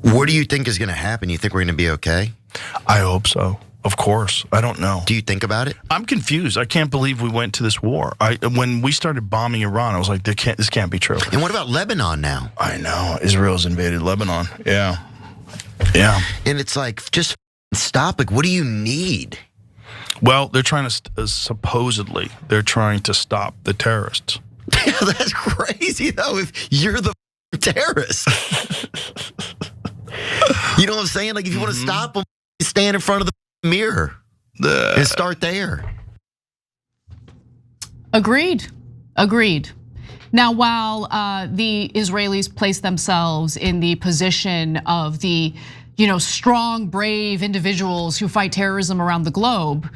What do you think is going to happen? You think we're going to be okay? I hope so. Of course. I don't know. Do you think about it? I'm confused. I can't believe we went to this war. When we started bombing Iran, I was like, this can't be true. And what about Lebanon now? I know. Israel's invaded Lebanon. Yeah. And it's like, just stop. Like, what do you need? Well, they're trying to, supposedly, they're trying to stop the terrorists. Yeah, that's crazy, though, if you're the terrorist. You know what I'm saying? Like, if you want to stop them, stand in front of the mirror and start there. Agreed. Now, while the Israelis place themselves in the position of the, strong, brave individuals who fight terrorism around the globe,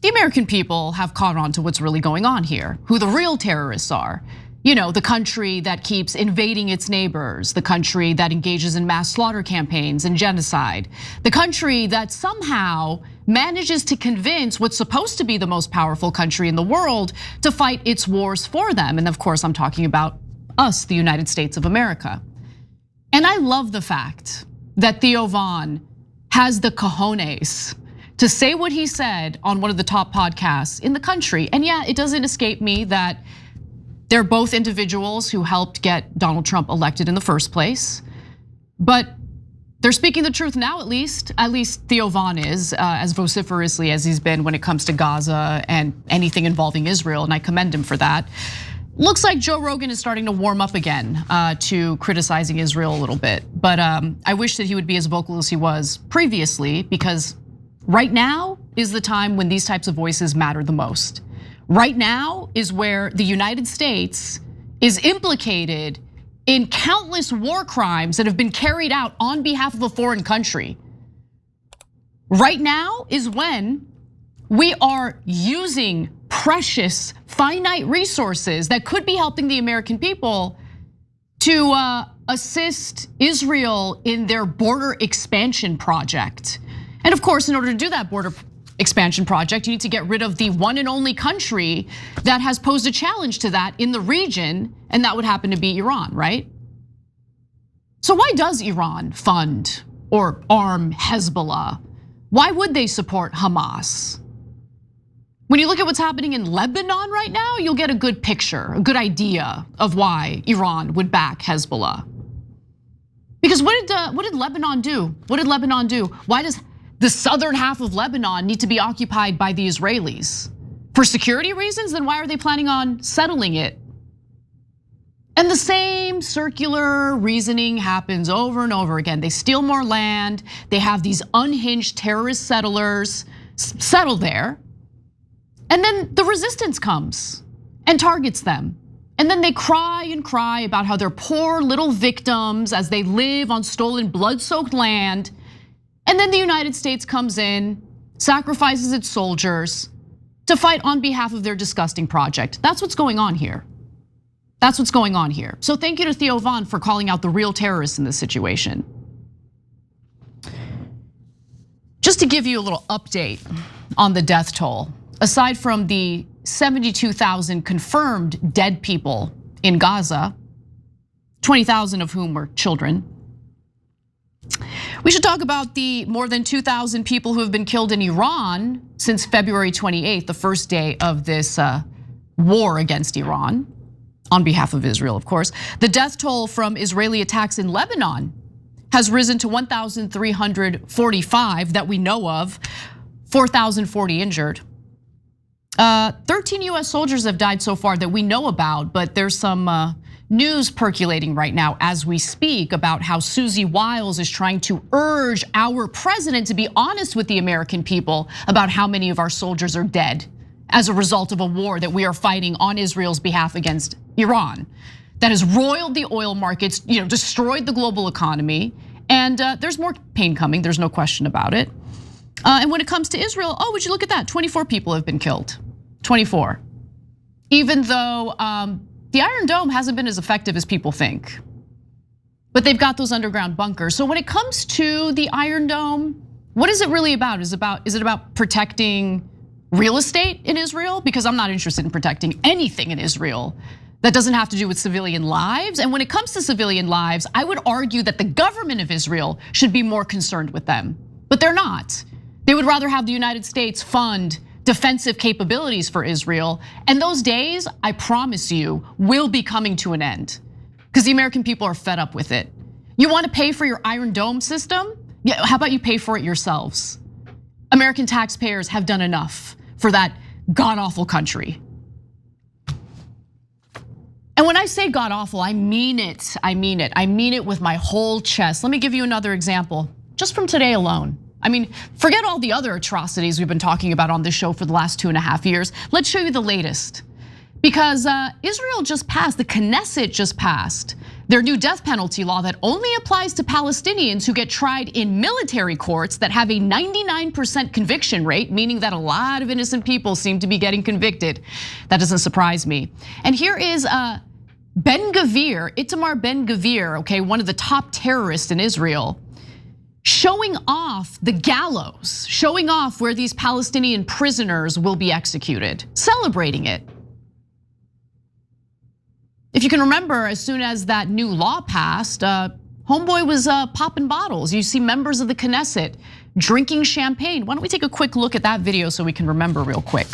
the American people have caught on to what's really going on here, who the real terrorists are. The country that keeps invading its neighbors, the country that engages in mass slaughter campaigns and genocide, the country that somehow manages to convince what's supposed to be the most powerful country in the world to fight its wars for them. And of course, I'm talking about us, the United States of America. And I love the fact that Theo Von has the cojones to say what he said on one of the top podcasts in the country. And yeah, it doesn't escape me that they're both individuals who helped get Donald Trump elected in the first place. But they're speaking the truth now, at least Theo Von is, as vociferously as he's been when it comes to Gaza and anything involving Israel, and I commend him for that. Looks like Joe Rogan is starting to warm up again to criticizing Israel a little bit. But I wish that he would be as vocal as he was previously, because right now is the time when these types of voices matter the most. Right now is where the United States is implicated in countless war crimes that have been carried out on behalf of a foreign country. Right now is when we are using precious, finite resources that could be helping the American people to assist Israel in their border expansion project. And of course, in order to do that border expansion project, you need to get rid of the one and only country that has posed a challenge to that in the region, and that would happen to be Iran, right? So why does Iran fund or arm Hezbollah? Why would they support Hamas? When you look at what's happening in Lebanon right now, you'll get a good picture, a good idea of why Iran would back Hezbollah. Because what did Lebanon do? What did Lebanon do? Why does the southern half of Lebanon need to be occupied by the Israelis? For security reasons? Then why are they planning on settling it? And the same circular reasoning happens over and over again. They steal more land, they have these unhinged terrorist settlers settle there, and then the resistance comes and targets them. And then they cry and cry about how they're poor little victims as they live on stolen, blood-soaked land. And then the United States comes in, sacrifices its soldiers to fight on behalf of their disgusting project. That's what's going on here. That's what's going on here. So thank you to Theo Von for calling out the real terrorists in this situation. Just to give you a little update on the death toll, aside from the 72,000 confirmed dead people in Gaza, 20,000 of whom were children, we should talk about the more than 2,000 people who have been killed in Iran since February 28th, the first day of this war against Iran, on behalf of Israel, of course. The death toll from Israeli attacks in Lebanon has risen to 1,345 that we know of, 4,040 injured. 13 US soldiers have died so far that we know about, but there's some news percolating right now as we speak about how Susie Wiles is trying to urge our president to be honest with the American people about how many of our soldiers are dead as a result of a war that we are fighting on Israel's behalf against Iran that has roiled the oil markets, destroyed the global economy, and there's more pain coming, there's no question about it. And when it comes to Israel, would you look at that? 24 people have been killed, 24. Even though the Iron Dome hasn't been as effective as people think, but they've got those underground bunkers. So when it comes to the Iron Dome, what is it really about? Is it about protecting real estate in Israel? Because I'm not interested in protecting anything in Israel That doesn't have to do with civilian lives. And when it comes to civilian lives, I would argue that the government of Israel should be more concerned with them. But they're not. They would rather have the United States fund defensive capabilities for Israel. And those days, I promise you, will be coming to an end. Because the American people are fed up with it. You want to pay for your Iron Dome system? Yeah, how about you pay for it yourselves? American taxpayers have done enough for that god-awful country. And when I say god awful, I mean it. I mean it. I mean it with my whole chest. Let me give you another example, just from today alone. I mean, forget all the other atrocities we've been talking about on this show for the last 2.5 years. Let's show you the latest. Because Israel just passed, the Knesset just passed their new death penalty law that only applies to Palestinians who get tried in military courts that have a 99% conviction rate, meaning that a lot of innocent people seem to be getting convicted. That doesn't surprise me. And here is Itamar Ben Gvir, okay, one of the top terrorists in Israel, showing off the gallows, showing off where these Palestinian prisoners will be executed, celebrating it. If you can remember, as soon as that new law passed, homeboy was popping bottles. You see members of the Knesset drinking champagne. Why don't we take a quick look at that video so we can remember real quick.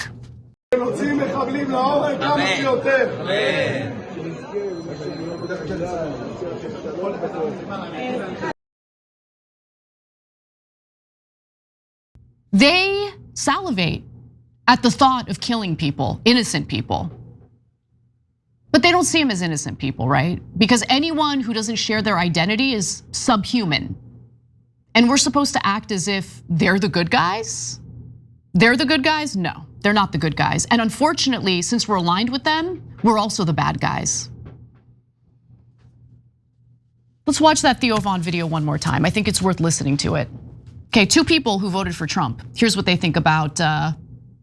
They salivate at the thought of killing people, innocent people. But they don't see them as innocent people, right? Because anyone who doesn't share their identity is subhuman. And we're supposed to act as if they're the good guys? They're the good guys? No, they're not the good guys. And unfortunately, since we're aligned with them, we're also the bad guys. Let's watch that Theo video one more time. I think it's worth listening to it. Okay, 2 people who voted for Trump. Here's what they think about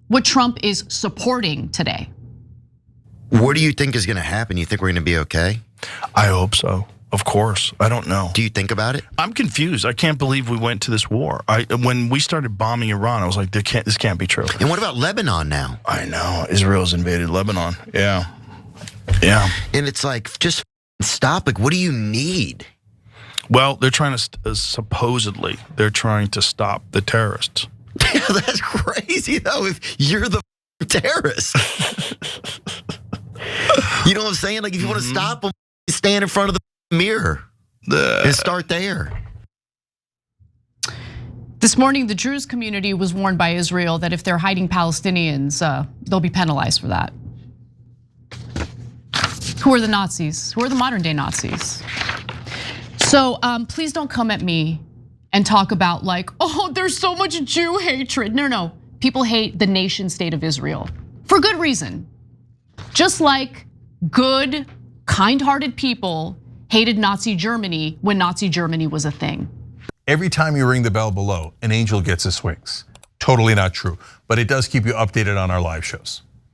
what Trump is supporting today. What do you think is going to happen? You think we're going to be okay? I hope so. Of course. I don't know. Do you think about it? I'm confused. I can't believe we went to this war. When we started bombing Iran, I was like, this can't be true. And what about Lebanon now? I know. Israel's invaded Lebanon. Yeah. Yeah. And it's like, just stop. Like, what do you need? Well, they're trying to, supposedly, they're trying to stop the terrorists. Yeah, that's crazy though, if you're the terrorist. You know what I'm saying? Like, if you want to stop them, stand in front of the mirror and start there. This morning, the Druze community was warned by Israel that if they're hiding Palestinians, they'll be penalized for that. Who are the Nazis? Who are the modern day Nazis? So please don't come at me and talk about like, oh, there's so much Jew hatred. No, people hate the nation state of Israel for good reason. Just like good, kind-hearted people hated Nazi Germany when Nazi Germany was a thing. Every time you ring the bell below, an angel gets his wings. Totally not true, but it does keep you updated on our live shows.